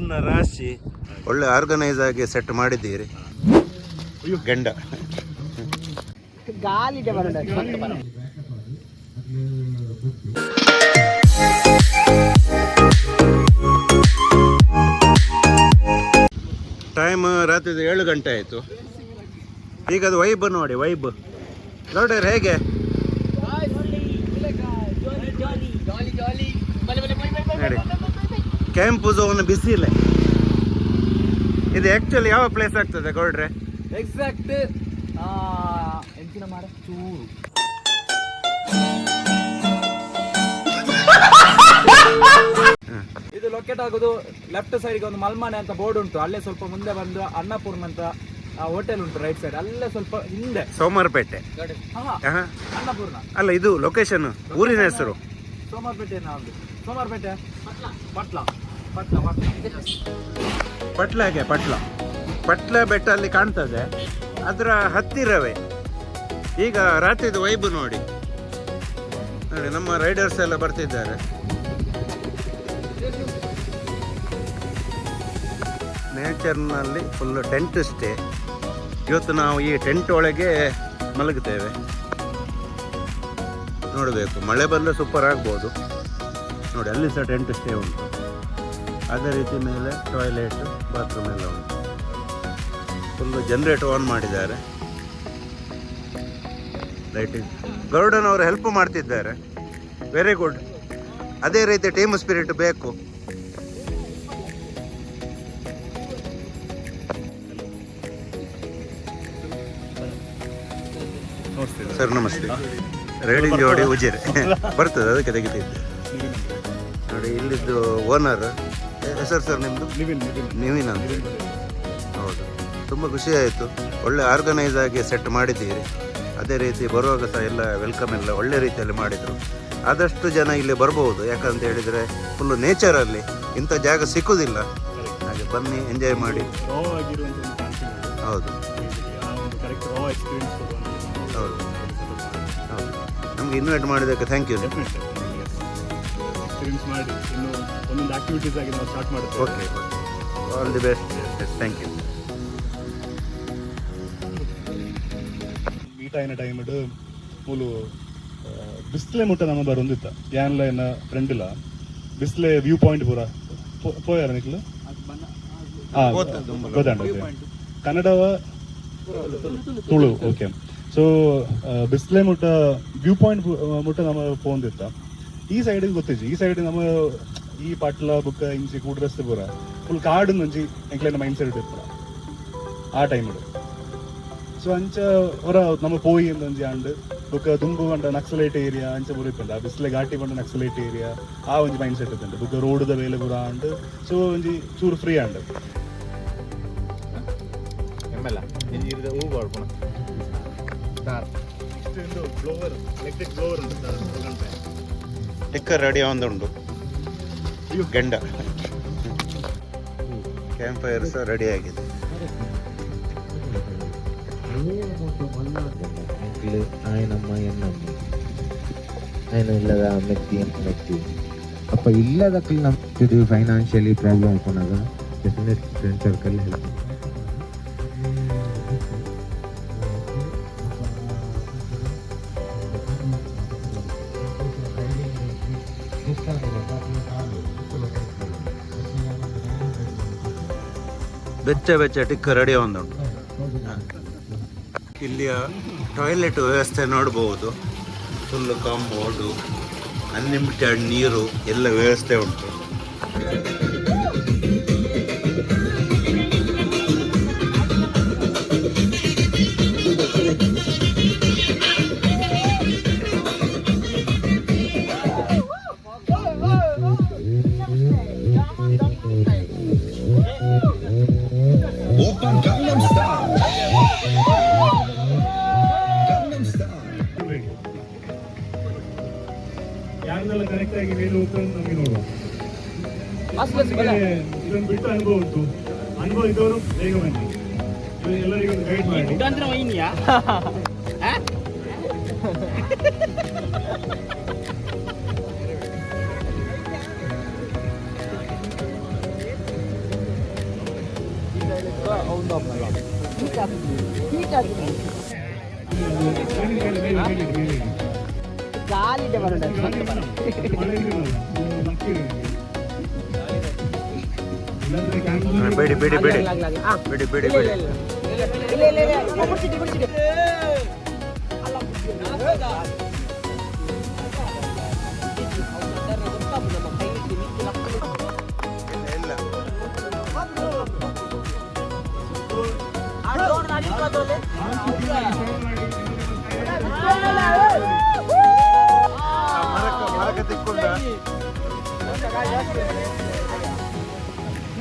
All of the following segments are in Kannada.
ಬಣ್ಣ ರಾಶಿ ಒಳ್ಳೆ ಆರ್ಗನೈಸ್ ಆಗಿ ಸೆಟ್ ಮಾಡಿದ್ದೀರಿ. ಗಂಡ ಟೈಮ್ ರಾತ್ರಿ 7 ಗಂಟೆ ಆಯಿತು. ಈಗ ಅದು ವೈಬ್ ನೋಡಿ, ವೈಬ್ ನೋಡ್ರಿ ಹೇಗೆ. ನೋಡಿ ಕ್ಯಾಂಪ್ ಝೋನ್ ಬಿಸಿಲೆ. ಇದು ಆ್ಯಕ್ಚುಲಿ ಯಾವ ಪ್ಲೇಸ್ ಆಗ್ತದೆ ಗೌಡ್ರೆ? ಎಕ್ಸಾಕ್ಟ್ ಎಂಚಿನ ಮಾರ ಚೂರು ಇದು ಲೊಕೇಟ್ ಆಗೋದು ಲೆಫ್ಟ್ ಸೈಡ್ಗೆ ಒಂದು ಮಲ್ಮಾನೆ ಅಂತ ಬೋರ್ಡ್ ಉಂಟು. ಅಲ್ಲೇ ಸ್ವಲ್ಪ ಮುಂದೆ ಬಂದು ಅನ್ನಪೂರ್ಣ ಅಂತ ಹೋಟೆಲ್ ಉಂಟು ರೈಟ್ ಸೈಡ್. ಅಲ್ಲೇ ಸ್ವಲ್ಪ ಹಿಂದೆ ಸೋಮವಾರಪೇಟೆ. ಅನ್ನಪೂರ್ಣ ಅಲ್ಲ, ಇದು ಲೊಕೇಶನ್, ಊರಿನ ಹೆಸರು ಸೋಮವಾರಪೇಟೆ. ಸೋಮವಾರಪೇಟೆ ಪಟ್ಲ ಪಟ್ಲಾಗೆ ಪಟ್ಲ ಬೆಟ್ಟ ಅಲ್ಲಿ ಕಾಣ್ತದೆ, ಅದರ ಹತ್ತಿರವೇ. ಈಗ ರಾತ್ರಿದು ವೈಬ್ ನೋಡಿ. ನಮ್ಮ ರೈಡರ್ಸ್ ಎಲ್ಲ ಬರ್ತಿದ್ದಾರೆ. ನೇಚರ್ನಲ್ಲಿ ಫುಲ್ ಟೆಂಟ್ ಸ್ಟೇ. ಇವತ್ತು ನಾವು ಈ ಟೆಂಟ್ ಒಳಗೆ ಮಲಗುತ್ತೇವೆ. ನೋಡಬೇಕು, ಮಳೆ ಬಂದರೆ ಸೂಪರ್ ಆಗ್ಬೋದು. ನೋಡಿ ಅಲ್ಲಿ ಸಹ ಟೆಂಟ್ ಸ್ಟೇ ಉಂಟು. ಅದೇ ರೀತಿ ಮೇಲೆ ಟಾಯ್ಲೆಟ್, ಬಾತ್ರೂಮ್ ಎಲ್ಲ ಉಂಟು. ಫುಲ್ಲು ಜನರೇಟರ್ ಆನ್ ಮಾಡಿದ್ದಾರೆ. ಲೈಟಿಂಗ್ ಗರುಡನ್ ಅವರು ಹೆಲ್ಪ್ ಮಾಡ್ತಿದ್ದಾರೆ. Very good. ಅದೇ ರೀತಿ ಟೀಮ್ ಸ್ಪಿರಿಟ್ ಬೇಕು. ಸರ್ ನಮಸ್ತೆ. ರೈಡಿಂಗ್ ಜೋಡಿ ಉಜಿರೆ ಬರ್ತದೆ, ಅದಕ್ಕೆ ತೆಗಿತಿದ್ದೆ ನೋಡಿ. ಇಲ್ಲಿದ್ದು ಓನರ್ ಹೆಸರು ಸರ್ ನಿಮ್ಮದು? ನಿವಿನ್ ಅಂತ. ಹೌದು, ತುಂಬ ಖುಷಿ ಆಯಿತು. ಒಳ್ಳೆ ಆರ್ಗನೈಸ್ ಆಗಿ ಸೆಟ್ ಮಾಡಿದ್ದೀರಿ. ಅದೇ ರೀತಿ ಬರುವಾಗ ಸಹ ಎಲ್ಲ ವೆಲ್ಕಮ್ ಎಲ್ಲ ಒಳ್ಳೆ ರೀತಿಯಲ್ಲಿ ಮಾಡಿದರು. ಆದಷ್ಟು ಜನ ಇಲ್ಲಿ ಬರ್ಬೋದು, ಯಾಕಂತ ಹೇಳಿದರೆ ಫುಲ್ಲು ನೇಚರಲ್ಲಿ ಇಂಥ ಜಾಗ ಸಿಕ್ಕುವುದಿಲ್ಲ. ಹಾಗೆ ಬನ್ನಿ, ಎಂಜಾಯ್ ಮಾಡಿ. ಹೌದು ಹೌದು ಹೌದು. ನಮಗೆ ಇನ್ವೈಟ್ ಮಾಡಿದ್ದಕ್ಕೆ thank you. Okay, all the best. Thank you. Meet ಆಯ್ನ ಟೈಮ್ ಮೂಲು ಬಿಸ್ಲೆ ಮುಟ್ಟ ನಮ್ಮ ಬರೊಂದಿತ್ತ ಯಾನ್ಲ ಏನ ಫ್ರೆಂಡ್ ಇಲ್ಲ ಬಿಸ್ಲೆ ವ್ಯೂ ಪಾಯಿಂಟ್ ಪೂರ ಪೋಯಾರ ನಿಕ್ಲು ಗೊತ್ತಾಂಡ ಕನ್ನಡವ ತುಳು. ಓಕೆ, ಸೊ ಬಿಸ್ಲೆ ಮುಟ್ಟ ವ್ಯೂ ಪಾಯಿಂಟ್ ಮುಟ್ಟ ನಮ್ಮ ಪೋಂದಿತ್ತ. ಈ ಸೈಡಿಗೆ ಗೊತ್ತಿಜ್ಜಿ, ಈ ಸೈಡ್ ನಮ್ಮ ಈ ಪಟ್ಲ ಬುಕ್ಕ ಇಂಚಿ ಕೂಡ್ರಸ್ತೆ ಪೂರ ಫುಲ್ ಕಾಡು ನಂಚಿ ಎಂಕ್ಲೈನ ಮೈಂಡ್ ಸೆಟ್ ಇರ್ತಾರ ಆ ಟೈಮ್. ಸೊ ಅಂಚ ಹೊರ ನಮ್ಮ ಪೋಯಿ ಅಂಚಿ ಆಂಡ್ ಬುಕ್ಕ ತುಂಬು ಬಂಡ ನಕ್ಸಲೈಟ್ ಏರಿಯಾ ಅಂಚ ಪೂರ ಇಪ್ಪಂಡ. ಬಿಸ್ಲೆ ಘಾಟಿ ಬಂಡ ನಕ್ಸಲೈಟ್ ಏರಿಯಾ ಆ ಒಂಜಿ ಮೈಂಡ್ ಸೆಟ್ ಇತ್ತಂಡ. ಬುಕ್ಕ ರೋಡ್ದ ವೇಲೆ ಪೂರ ಆಂಡ್ ಸೊ ಒಂಜಿ ಚೂರು ಫ್ರೀ ಆಂಡ್ ಟಿಕ್ಕರ್ ರೆಡಿ ಆಗುಂಡು. ಗಂಡ ಕ್ಯಾಂಪ್ ಫೈರ್ ಸಹ ರೆಡಿ ಆಗಿದೆ. ఆయనమ్మ ఎన్నమ్మ ఆయన ఇల్లದ ಮೆತ್ತಿ ಅಪ್ಪ ಇಲ್ಲದಕ್ಕಲ್ಲಿ ನಮ್ಗೆ ಫೈನಾನ್ಷಿಯಲಿ ಪ್ರಾಬ್ಲಮ್ ಹಾಕೊಂಡಾಗ ಡೆಫಿನೆಟ್ ಫ್ರೆಂಡ್ ಸರ್ಕಲ್ ಹೆಲ್ಪ್. ಬೆಚ್ಚ ಬೆಚ್ಚ ಟಿಕ್ಕ ರೆಡಿ ಆಗುಂಡು. ಇಲ್ಲಿಯ ಟಾಯ್ಲೆಟ್ ವ್ಯವಸ್ಥೆ ನೋಡ್ಬೋದು. ಫುಲ್ಲು ಕಾಂಪೌಂಡು, ಅನ್ಲಿಮಿಟೆಡ್ ನೀರು ಎಲ್ಲ ವ್ಯವಸ್ಥೆ ಉಂಟು. ಯಾರೆಲ್ಲ ಕರೆಕ್ಟ್ ಆಗಿ ಮೇಲೆ ಹೋಗ್ಕೊಂಡು ನಮಗೆ ನೋಡುವ. ಇದೊಂದು ಬಿಟ್ಟು ಅನುಭವ ಉಂಟು. ಅನುಭವ ಇದ್ದವರು ಬೇಗ ಬನ್ನಿ, ಎಲ್ಲರಿಗೂ ಗೈಡ್ ಮಾಡಿ. ಒಂದು ಬೇಡಿ ಬೇಡಿ ಬೇಡಿ ಬೇಡಿ ಬೇಡಿ ಬೇಡಿ ಇಲ್ಲ ಮರಕ ತಿಕ್ಕೊಂಡ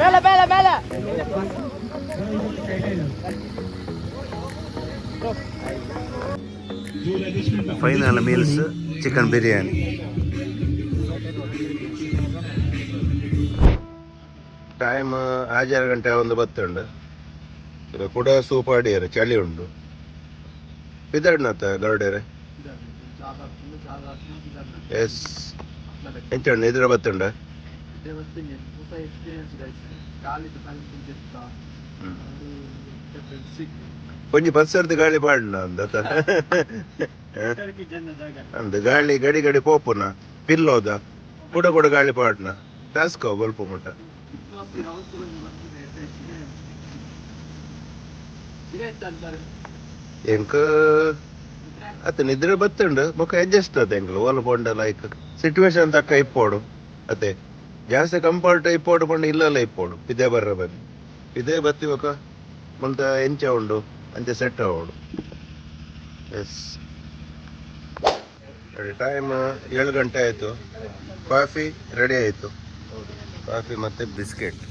ಮೇಲೆ ಮೇಲೆ ಮೇಲೆ final meals chicken biryani. Time 6 ಗಂಟೆ ಒಂದು ಬತ್ತುಂಡು ಕೂಡ ಸೂಪ್ ಆಡಿಯರೆ ಚಳಿ ಉಂಡು ಪಿದಡ್ನತ್ತ ಗರುಡೇರೆ ಎಸ್ ಎಂಚ ಉಂಡು ಎದುರ ಬತ್ತುಂಡ కొంచెం బస్సర్ది గాలి పాడిన అంద గాలి గడి గడి పోపున పిల్లోద కూడా కూడా గాలి పాడిన టాస్కో గొల్పు ముట్ట ಎಂಕ ಅತ್ತ ನಿದ್ರೆ ಬತ್ತುಂಡು ಬೊಕ್ಕ ಅಡ್ಜಸ್ಟ್ ಅದ ಎಂಕ್ಲು ಓಲ ಪೋಂಡ ಲೈಕ್ ಸಿಚುವೇಶನ್ ತಕ್ಕ ಇಪ್ಪೋಡು ಅತ್ತೆ ಜಾಸ್ತಿ ಕಂಫರ್ಟ್ ಇಪ್ಪೋಡು ಪಂಡ ಇಲ್ಲಲ್ಲ ಇಪ್ಪೋಡು ಇದೇ ಬರ್ರ ಬನ್ನಿ ಇದೇ ಬತ್ತಿ ಬೊಕ್ಕ ಮುಂತ ಎಂಚ ಉಂಡು ಅಂಚೆ ಸೆಟ್ ಆವೋಡು. ಎಸ್ ಟೈಮ್ 7 ಗಂಟೆ ಆಯಿತು. ಕಾಫಿ ರೆಡಿ ಆಯಿತು. ಕಾಫಿ ಮತ್ತು ಬಿಸ್ಕೆಟ್.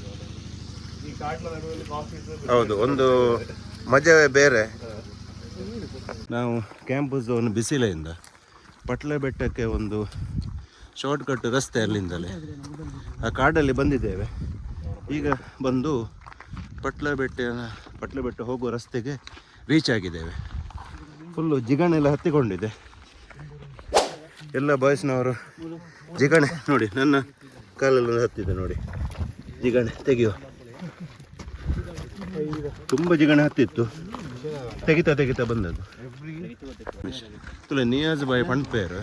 ಹೌದು, ಒಂದು ಮಜವೇ ಬೇರೆ. ನಾವು ಕ್ಯಾಂಪಸ್ ಝೋನ್ ಬಿಸಿಲೆಯಿಂದ ಪಟ್ಲ ಬೆಟ್ಟಕ್ಕೆ ಒಂದು ಶಾರ್ಟ್ ಕಟ್ ರಸ್ತೆ ಅಲ್ಲಿಂದಲೇ ಆ ಕಾಡಲ್ಲಿ ಬಂದಿದ್ದೇವೆ. ಈಗ ಬಂದು ಪಟ್ಲ ಬೆಟ್ಟ ಹೋಗುವ ರಸ್ತೆಗೆ ರೀಚ್ ಆಗಿದ್ದೇವೆ. ಫುಲ್ಲು ಜಿಗಣೆಲ್ಲ ಹತ್ತಿಕೊಂಡಿದೆ. ಎಲ್ಲ ಬಾಯ್ಸ್ನವರು ಜಿಗಣೆ ನೋಡಿ, ನನ್ನ ಕಾಲಲ್ಲಿ ಹತ್ತಿದೆ ನೋಡಿ ಜಿಗಣೆ ತೆಗೆಯುವ. ತುಂಬ ಜಿಗಣೆ ಹತ್ತಿತ್ತು, ತೆಗಿತಾ ಬಂದದ್ದು. ತುಲೆ ನಿಯಾಜ್ ಬಾಯ್ ಪಂಡ್ಪೇರು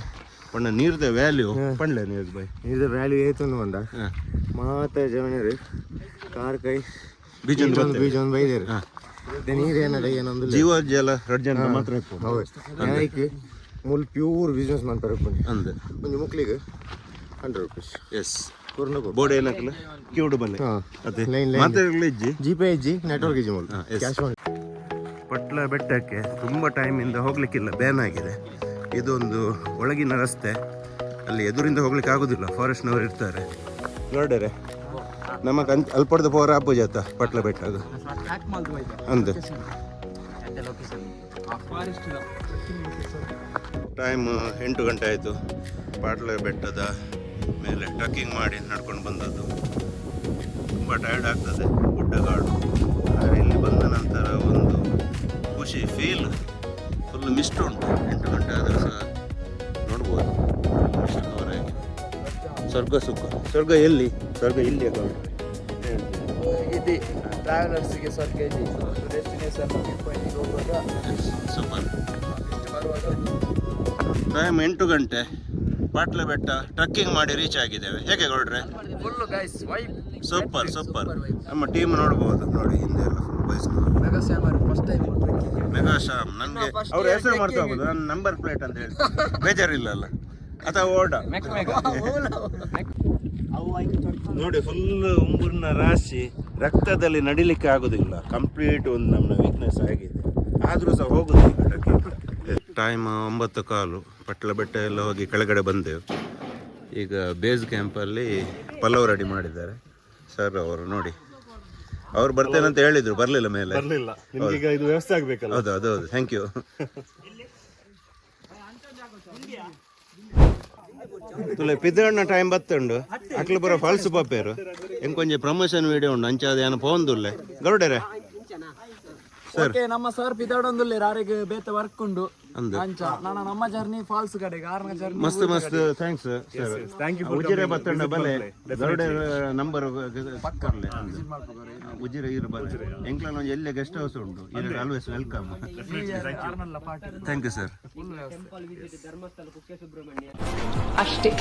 ಪಣ್ಣ ನೀರ್ದ ವ್ಯಾಲ್ಯೂ ಪಂಡ್ಲೆ ನಿಯಾಜ್ ಬಾಯ್ ನೀರ್ದ ವ್ಯಾಲ್ಯೂ ಏತು ಬಂದ ಮಾತ ಜವನರು ಕಾರ್ ಕೈ ಬೀಜೊಂದು ಬೈದೇರು ನೀರೇನದ ಏನೊಂದು ಜೀವ ಜಲ ರಡ್ಜಂತ ಮಾತ್ರ ಹೌದು ಮುಲ್ ಪ್ಯೂರ್ ಬಿಸ್ನೆಸ್ ಮಾಡ್ತಾರೆ ಅಂದೆ ಒಂದು ಮುಕ್ಳಿಗೆ 100 ರೂಪೀಸ್. ಎಸ್ ಬೋರ್ಡ್ ಏನಕ್ಕಲ್ಲ ಕ್ಯೂಡ್ ಬನ್ನಿ ಅದೇ ಮಾತಾಡಲಿ ಜಿಪೇ ಇಜ್ಜಿ ನೆಟ್ವರ್ಕ್ ಇಜ್ಜಿ ಮೂಲ ಕ್ಯಾಶ್ ಆನ್. ಪಟ್ಲ ಬೆಟ್ಟಕ್ಕೆ ತುಂಬ ಟೈಮಿಂದ ಹೋಗ್ಲಿಕ್ಕಿಲ್ಲ, ಬ್ಯಾನ್ ಆಗಿದೆ. ಇದೊಂದು ಒಳಗಿನ ರಸ್ತೆ, ಅಲ್ಲಿ ಎದುರಿಂದ ಹೋಗ್ಲಿಕ್ಕೆ ಆಗೋದಿಲ್ಲ, ಫಾರೆಸ್ಟ್ನವರು ಇರ್ತಾರೆ. ನೋಡ್ರೆ ನಮಗೆ ಅಲ್ಪಡ್ದು ಪೋರ ಆಪು ಜಾತ ಪಟ್ಲ ಬೆಟ್ಟಾಗ ಅಂದೆ. ಟೈಮ್ 8 ಗಂಟೆ ಆಯಿತು. ಪಟ್ಲ ಬೆಟ್ಟದ ಮೇಲೆ ಟ್ರಕ್ಕಿಂಗ್ ಮಾಡಿ ನಡ್ಕೊಂಡು ಬಂದದ್ದು. ತುಂಬ ಟಯರ್ಡ್ ಆಗ್ತದೆ, ಗುಡ್ಡಗಾಡು. ಆದರೆ ಇಲ್ಲಿ ಬಂದ ನಂತರ ಒಂದು ಖುಷಿ ಫೀಲ್, ಫುಲ್ ಮಿಸ್ಟ್ ಉಂಟು. 8 ಗಂಟೆ ಆದರೂ ಸಹ ನೋಡ್ಬೋದು ಮಿಸ್ಟ್ ಕವರ್ ಆಗಿ. ಸ್ವರ್ಗ ಸುಖ. ಸ್ವರ್ಗ ಎಲ್ಲಿ? ಸ್ವರ್ಗ ಇಲ್ಲಿ ಇದೆ ಟ್ರಾವೆಲರ್ಸ್ಗೆ ಸ್ವರ್ಗ ಇದೆ. Destination super. ಟೈಮ್ 8 ಗಂಟೆ. ಪಾಟ್ಲ ಬೆಟ್ಟ ಟ್ರಕ್ಕಿಂಗ್ ಮಾಡಿ ರೀಚ್ ಆಗಿದ್ದೇವೆ. ಹೇಗೆ ಗೌಡ್ರೆ? Full guys vibe super super. ನಮ್ಮ ಟೀಮ್ ನೋಡ್ಬೋದು ನೋಡಿ, ಹಿಂದೆ ಎಲ್ಲ ಫುಲ್ ಬೈಸ್ಕೊಂಡು. First time mega Shyam. ನನಗೆ ಅವ್ರ ಹೆಸರು ಮಾಡ್ಕೋಬೋದು, ನನ್ನ ನಂಬರ್ ಪ್ಲೇಟ್ ಅಂತ ಹೇಳಿ ಬೇಜಾರಿಲ್ಲಲ್ಲ, ಅಥವಾ ಓಡ ನೋಡಿ. ಫುಲ್ ಉಂಬುರ್ನ ರಾಶಿ, ರಕ್ತದಲ್ಲಿ ನಡಿಲಿಕ್ಕೆ ಆಗೋದಿಲ್ಲ, ಕಂಪ್ಲೀಟ್ ಒಂದು ನಮ್ಮ ವೀಕ್ನೆಸ್ ಆಗಿದೆ. ಆದರೂ ಸಹ ಹೋಗೋದಿಲ್ಲ ಟ್ರಕ್ಕಿಂಗ್. ಟೈಮ್ 9:15. ಪಟ್ಲ ಬೆಟ್ಟ ಎಲ್ಲ ಹೋಗಿ ಕೆಳಗಡೆ ಬಂದೆವು. ಈಗ ಬೇಸ್ ಕ್ಯಾಂಪಲ್ಲಿ ಪಲಾವ್ ರೆಡಿ ಮಾಡಿದ್ದಾರೆ ಸರ್ ಅವರು. ನೋಡಿ, ಅವ್ರು ಬರ್ತೇನೆ ಅಂತ ಹೇಳಿದ್ರು, ಬರಲಿಲ್ಲ ಮೇಲೆ. ಇದು ವ್ಯವಸ್ಥೆ ಆಗಬೇಕಲ್ಲ. ಹೌದು ಹೌದು ಹೌದು, ಥ್ಯಾಂಕ್ ಯು. ತುಲೆ ಪಿದಣ್ಣ ಟೈಮ್ ಬತ್ತುಂಡು ಅಕ್ಲು ಬರೋ ಫಾಲ್ಸ್ ಪಾಪೇರು ಎಂಕೊಂಜಿ ಪ್ರಮೋಷನ್ ವಿಡಿಯೋ ಉಂಡು ಅಂಚಾದ ಏನು ಪೋಂದುಲ್ಲೆ ಗರುಡರೆ ಸರ್. ನಮ್ಮ ಸರ್ ಪಿದಾಡೊಂದುಲ್ಲೆ ರಾರಿಗೆ ಬೇತ ವರ್ಕ್ ಉಂಡು. ಅಂದ ಅಂಚ ನಾನು ನಮ್ಮ ಜರ್ನಿ ಫಾಲ್ಸ್ ಕಡೆಗೆ ಆರ್ನ ಜರ್ನಿ ಮಸ್ತ್ ಮಸ್ತ್ ಥ್ಯಾಂಕ್ಸ್ ಸರ್ ಉಜಿರೆ ಬತ್ತಣ್ಣ ಬಲೆ ಗರುಡೆ ನಂಬರ್ ಪಕ್ಕರ್ಲೆ ಉಜಿರೆ ಇರು ಬಲೆ ಎಂಕ್ಲನ್ ಒಂದು ಎಲ್ಲೇ ಗೆಸ್ಟ್ ಹೌಸ್ ಉಂಟು ಇಲ್ಲಿ ಆಲ್ವೇಸ್ ವೆಲ್ಕಮ್ ಆರ್ನಲ್ಲ party thank you sir full ವ್ಯವಸ್ಥೆ ಅಷ್ಟೇ.